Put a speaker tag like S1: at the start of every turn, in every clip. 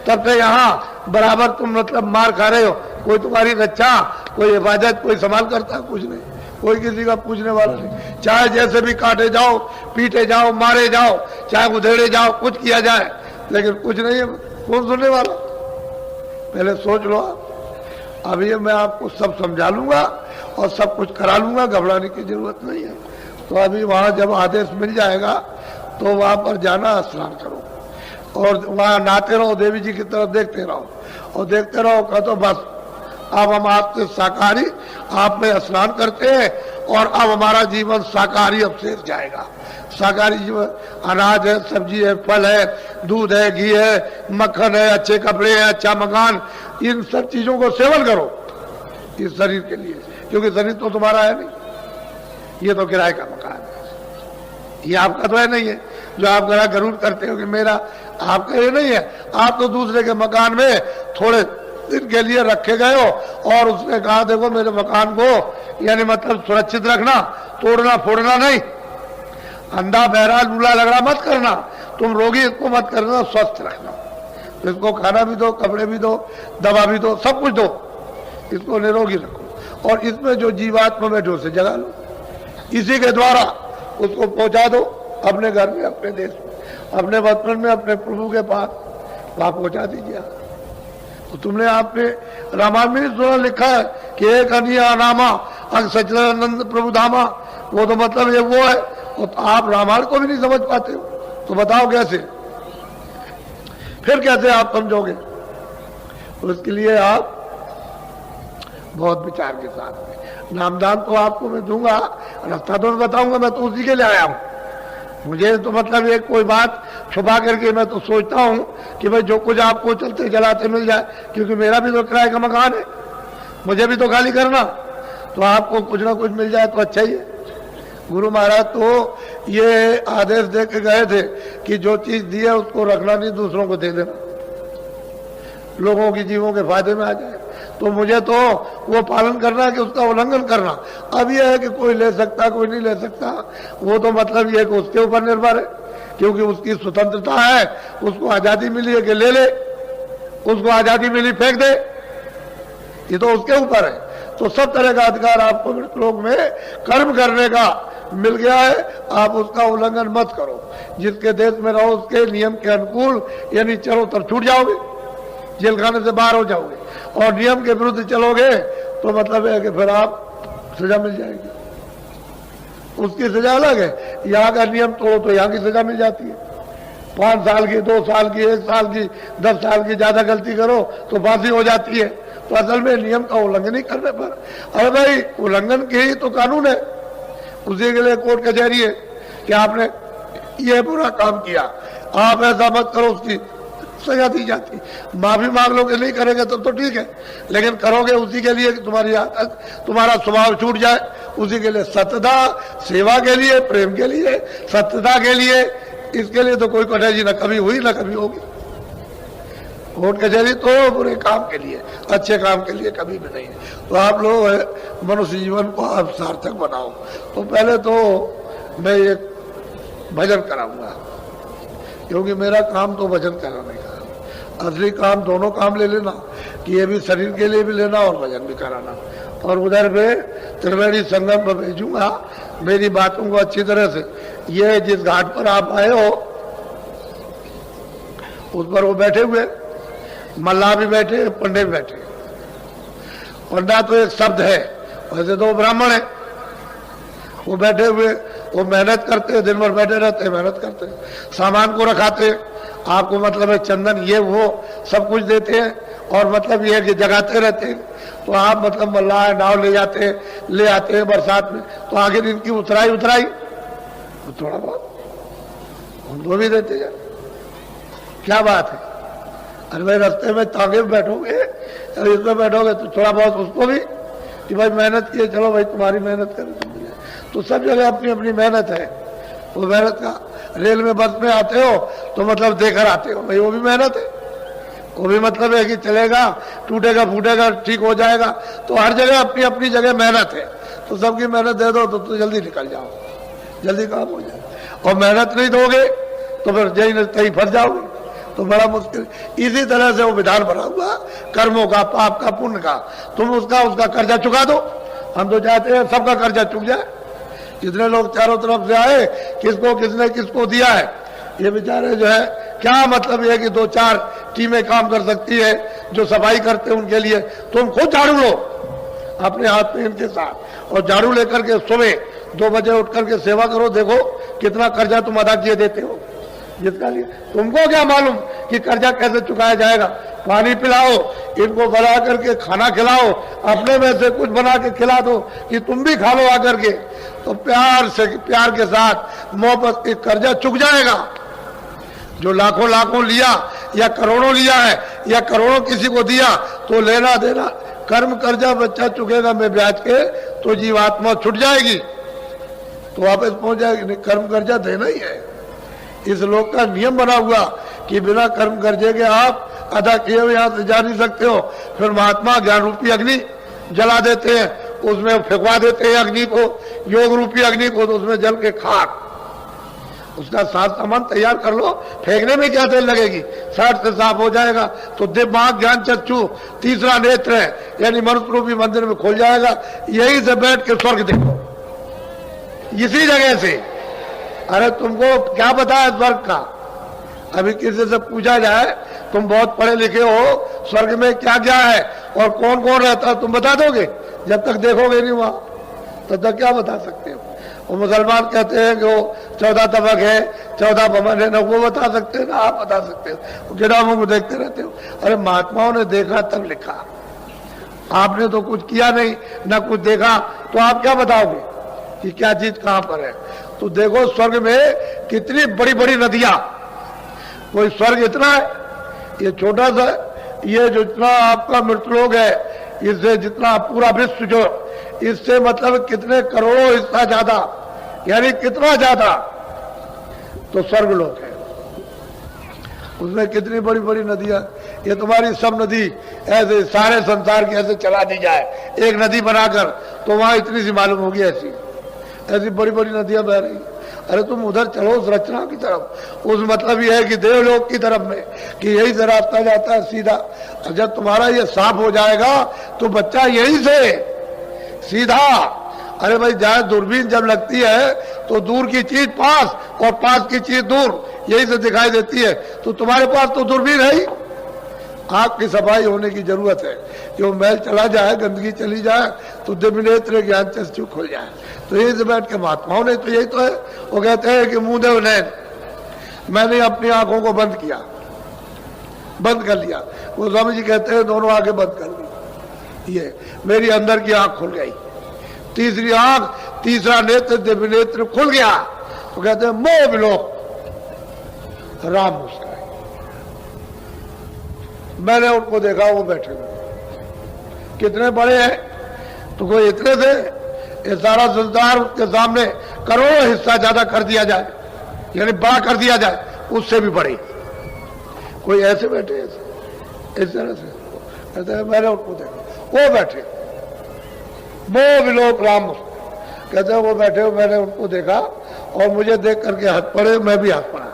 S1: तब से यहाँ बराबर तुम मतलब मार खा रहे हो। कोई तुम्हारी रक्षा, कोई हिफाजत, कोई संभाल करता, कुछ नहीं, कोई किसी का पूछने वाला नहीं। चाहे जैसे भी काटे जाओ, पीटे जाओ, मारे जाओ, चाहे उधेड़े जाओ, कुछ किया जाए, लेकिन कुछ नहीं है। कौन सुनने वाला? पहले सोच लो आप। अभी मैं आपको सब समझा लूंगा और सब कुछ करा लूंगा, घबराने की जरूरत नहीं है। तो अभी वहां जब आदेश मिल जाएगा तो वहां पर जाना, स्नान करो और वहां नहाते रहो, देवी जी की तरफ देखते रहो और देखते रहो। कहा तो बस अब हम आपके शाकाहारी, आप में स्नान करते हैं और अब हमारा जीवन शाकाहारी अब से जाएगा। शाकाहारी जीवन, अनाज है, सब्जी है, फल है, दूध है, घी है, मक्खन है, अच्छे कपड़े हैं, अच्छा मकान, इन सब चीजों को सेवन करो इस शरीर के लिए, क्योंकि शरीर तो तुम्हारा है नहीं, ये तो किराए का मकान है। ये आपका तो है नहीं है जो आप गरूर करते हो कि मेरा, आपका ये नहीं है। आप तो दूसरे के मकान में थोड़े दिन के लिए रखे गए हो और उसने कहा देखो मेरे मकान को यानी मतलब सुरक्षित रखना, तोड़ना फोड़ना नहीं, अंधा बहरा लूला लगड़ा मत करना, तुम रोगी इसको मत करना, स्वस्थ रखना। तो इसको खाना भी दो, कपड़े भी दो, दवा भी दो, सब कुछ दो, इसको निरोगी रखो और इसमें जो जीवात्मा में जो से जगा लो, इसी के द्वारा उसको पहुंचा दो अपने घर में, अपने देश में, अपने वतन में, अपने प्रभु के पास, वहां पहुंचा दीजिए। तो तुमने आपने रामायण में सुना लिखा है कि एक अनिया नामा अंग सच्चिदानंद प्रभु धामा, वो तो मतलब ये वो है। तो आप रामायण को भी नहीं समझ पाते हो तो बताओ कैसे, फिर कैसे आप समझोगे? तो इसके लिए आप बहुत विचार के साथ में, नामदान तो आपको मैं दूंगा, रास्ता तो मैं बताऊंगा, मैं तो उसी के लिए आया हूं। मुझे तो मतलब एक कोई बात छुपा करके मैं तो सोचता हूं कि भाई जो कुछ आपको चलते चलाते मिल जाए, क्योंकि मेरा भी तो किराए का मकान है, मुझे भी तो खाली करना, तो आपको कुछ ना कुछ मिल जाए तो अच्छा ही है। गुरु महाराज तो ये आदेश दे के गए थे कि जो चीज दी है उसको रखना नहीं, दूसरों को दे देना, लोगों की जीवों के फायदे में आ जाए। तो मुझे तो वो पालन करना है कि उसका उल्लंघन करना। अब यह है कि कोई ले सकता, कोई नहीं ले सकता, वो तो मतलब ये है कि उसके ऊपर निर्भर है, क्योंकि उसकी स्वतंत्रता है, उसको आजादी मिली है कि ले ले, उसको आजादी मिली फेंक दे, ये तो उसके ऊपर है। तो सब तरह का अधिकार आपको लोक में कर्म करने का मिल गया है, आप उसका उल्लंघन मत करो। जिसके देश में रहो उसके नियम के अनुकूल यानी चलो तब छूट जाओगे, जेल खाने से बाहर हो जाओगे, और नियम के विरुद्ध चलोगे तो मतलब है कि फिर आप सजा मिल जाएगी, उसकी सजा अलग है। यहाँ का नियम तोड़ो तो यहाँ की सजा मिल जाती है, 5 साल की, 2 साल की, 1 साल की, 10 साल की, ज्यादा गलती करो तो फांसी हो जाती है। तो असल में नियम का उल्लंघन ही करने पर, अरे भाई उल्लंघन के ही तो कानून है, उसी के लिए कोर्ट कचहरी है कि आपने ये बुरा काम किया, आप ऐसा मत करो, उसकी सजा दी जाती। माफी मांग लोगे, नहीं करेंगे तो ठीक है, लेकिन करोगे उसी के लिए कि तुम्हारी आदत, तुम्हारा स्वभाव छूट जाए, उसी के लिए सत्यता, सेवा के लिए, प्रेम के लिए, सत्यता के लिए, इसके लिए तो कोई कटौती न कभी हुई न कभी होगी। कोर्ट कचहरी तो बुरे काम के लिए, अच्छे काम के लिए कभी भी नहीं है। तो आप लोग मनुष्य जीवन को आप सार्थक बनाओ। तो पहले तो मैं एक भजन कराऊंगा, क्योंकि मेरा काम तो भजन कराने का, असली काम दोनों काम ले लेना, कि ये भी शरीर के लिए भी लेना और भजन भी कराना। और उधर पे त्रिवेणी संगम पर भेजूंगा मेरी बातों को अच्छी तरह से। ये जिस घाट पर आप आए हो उस पर वो बैठे हुए, मल्लाह भी बैठे, पंडे भी बैठे। पंडा तो एक शब्द है, वैसे तो ब्राह्मण है, वो बैठे हुए, वो मेहनत करते हैं, दिन भर बैठे रहते हैं, मेहनत करते हैं, सामान को रखाते हैं, आपको मतलब है चंदन ये वो सब कुछ देते हैं, और मतलब ये है कि जगाते रहते हैं। तो आप मतलब मल्लाह नाव ले जाते हैं, ले आते हैं बरसात में, तो आगे इनकी उतराई तो थोड़ा बहुत उनको भी देते जाए, क्या बात है। अरे भाई रास्ते में तांगे में बैठोगे, इसमें बैठोगे तो थोड़ा बहुत उसको भी कि भाई मेहनत किए, चलो भाई तुम्हारी मेहनत करें। तो सब जगह अपनी अपनी मेहनत है, वो मेहनत का। रेल में बस में आते हो तो मतलब देकर आते हो, भाई वो भी मेहनत है, वो भी मतलब है कि चलेगा, टूटेगा फूटेगा ठीक हो जाएगा। तो हर जगह अपनी अपनी जगह मेहनत है, तो सबकी मेहनत दे दो तो जल्दी निकल जाओ, जल्दी काम हो जाए। और मेहनत नहीं दोगे तो फिर जहीं तहीं फंस जाओगे, तो बड़ा मुश्किल। इसी तरह से वो विधान बना हुआ कर्मों का, पाप का, पुण्य का। तुम उसका कर्जा चुका दो। हम तो चाहते हैं सबका कर्जा चुक जाए। जितने लोग चारों तरफ से आए, किसको किसने किसको दिया है, ये बेचारे जो है क्या मतलब ये कि 2-4 टीमें काम कर सकती है जो सफाई करते हैं उनके लिए। तुम खुद झाड़ू लो अपने हाथ में इनके साथ, और झाड़ू लेकर के सुबह 2 बजे उठ करके सेवा करो, देखो कितना कर्जा तुम अदा किए देते हो। जिसका लिए तुमको क्या मालूम कि कर्जा कैसे चुकाया जाएगा। पानी पिलाओ, इनको बना करके खाना खिलाओ, अपने में से कुछ बना के खिला दो कि तुम भी खा लो आकर के, तो प्यार से, प्यार के साथ मोहब्बत के कर्जा चुक जाएगा। जो लाखों लाखों लिया या करोड़ों लिया है या करोड़ों किसी को दिया, तो लेना देना कर्म कर्जा बच्चा चुकेगा में ब्याज के, तो जीवात्मा छुट जाएगी, तो वापस पहुंच जाएगी। नहीं, कर्म कर्जा देना ही है। इस लोक का नियम बना हुआ कि बिना कर्म कर्जे के आप अदा किए हुए यहां से जा नहीं सकते हो। फिर महात्मा ज्ञान रूपी अग्नि जला देते हैं, उसमें फेंकवा देते हैं अग्नि को, योग रूपी अग्नि को, तो उसमें जल के खाक। उसका साथ सामान तैयार कर लो, फेंकने में क्या देर लगेगी, 60 से साफ हो जाएगा। तो दिमाग, ज्ञान चक्षु, तीसरा नेत्र है यानी मनुष्य रूपी मंदिर में खुल जाएगा। यही से बैठ के स्वर्ग देखो, इसी जगह से। अरे तुमको क्या पता है स्वर्ग का? अभी किसी से पूछा जाए, तुम बहुत पढ़े लिखे हो, स्वर्ग में क्या क्या है और कौन कौन रहता है, तुम बता दोगे? जब तक देखोगे नहीं वहां, तब तक क्या बता सकते हो? वो मुसलमान कहते हैं कि वो 14 तबक है, 14 भवन है, ना वो बता सकते हैं ना आप बता सकते हो। वो किताबों को देखते रहते हो। अरे महात्माओं ने देखा तब लिखा, आपने तो कुछ किया नहीं, ना कुछ देखा, तो आप क्या बताओगे कि क्या चीज कहां पर है? तो देखो स्वर्ग में कितनी बड़ी बड़ी नदियां। कोई स्वर्ग इतना है, ये छोटा सा, ये जितना आपका मृतलोक है, इससे जितना पूरा विश्व जो, इससे मतलब कितने करोड़ों हिस्सा ज्यादा, यानी कितना ज्यादा तो स्वर्गलोक है। उसमें कितनी बड़ी बड़ी नदियां। ये तुम्हारी सब नदी ऐसे सारे संसार की ऐसे चला दी जाए एक नदी बनाकर, तो वहां इतनी सी मालूम होगी, ऐसी बड़ी बड़ी नदियां बह रही। अरे तुम उधर चलो उस रचना की तरफ, उस मतलब ये है कि देवलोक की तरफ में, कि यही से रास्ता जाता है सीधा। जब तुम्हारा ये साफ हो जाएगा तो बच्चा यही से सीधा। अरे भाई जहां दूरबीन जब लगती है तो दूर की चीज पास और पास की चीज दूर, यही से दिखाई देती है। तो तुम्हारे पास तो दूरबीन है ही। आंख की सफाई होने की जरूरत है कि वो मैल चला जाए, गंदगी चली जाए, तो दिव्य नेत्र ज्ञान चक्षु खुल जाए। तो यही से बैठ के महात्माओं ने तो यही तो है। वो कहते हैं कि मुंह देव नैन, मैंने अपनी आंखों को बंद किया, बंद कर लिया। वो स्वामी जी कहते हैं दोनों आंखें बंद कर ली, ये मेरी अंदर की आंख खुल गई। तीसरी आंख, तीसरा नेत्र, दिव्य नेत्र खुल गया। तो कहते हैं मोह विलोक राम मुस्कान। मैंने उनको देखा, वो बैठे हुए कितने बड़े हैं, तो कोई इतने थे, ये सारा संसार उसके सामने करोड़ों हिस्सा ज्यादा कर दिया जाए, यानी बड़ा कर दिया जाए, उससे भी बड़े। कोई ऐसे बैठे, ऐसे इस तरह से कहते हैं मैंने उनको देखा, वो बैठे मोह विलोक राम। कहते हैं वो बैठे हो, मैंने उनको देखा और मुझे देख करके हंस पड़े, मैं भी हंस पड़ा।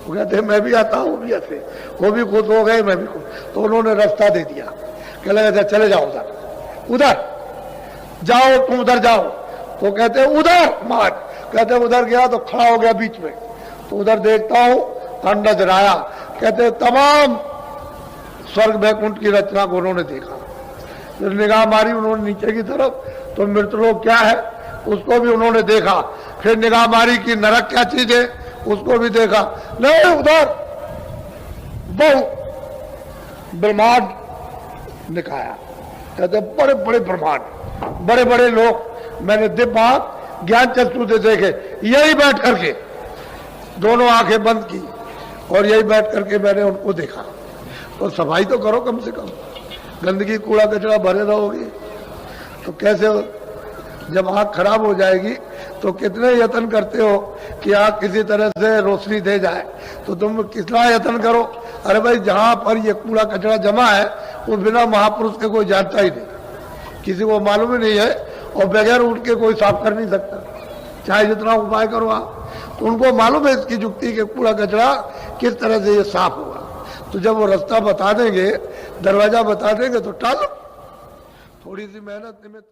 S1: वो कहते हैं मैं भी आता हूँ, भी ऐसे, वो भी खुश हो गए, मैं भी खुश। तो उन्होंने रास्ता दे दिया, कह लगे चले जाओ उधर, उधर जाओ, तुम उधर जाओ। तो कहते हैं उधर मार, कहते हैं उधर गया तो खड़ा हो गया बीच में। तो उधर देखता हूं, अंडा जराया। कहते तमाम स्वर्ग वैकुंठ की रचना को उन्होंने देखा। फिर निगाह मारी उन्होंने नीचे की तरफ, तो मृतलोक क्या है उसको भी उन्होंने देखा। फिर निगाह मारी कि नरक क्या चीज है, उसको भी देखा। नहीं, उधर बहु ब्रह्मांड दिखाया। कहते बड़े बड़े ब्रह्मांड, बड़े बड़े लोग मैंने दिव्य ज्ञान चक्षु से देखे। यही बैठ करके दोनों आंखें बंद की और यही बैठ करके मैंने उनको देखा। तो सफाई तो करो कम से कम, गंदगी कूड़ा कचरा भरे रहोगे तो कैसे हो? जब आंख खराब हो जाएगी तो कितने यत्न करते हो कि आंख किसी तरह से रोशनी दे जाए, तो तुम कितना यत्न करो। अरे भाई जहां पर ये कूड़ा कचरा जमा है वो बिना महापुरुष के कोई जानता ही नहीं, किसी को मालूम ही नहीं है, और बगैर उठ के कोई साफ कर नहीं सकता, चाहे जितना उपाय करो आप। तो उनको मालूम है इसकी जुक्ति के कूड़ा कचरा किस तरह से ये साफ होगा। तो जब वो रास्ता बता देंगे, दरवाजा बता देंगे तो टालो। थोड़ी सी मेहनत निमित्त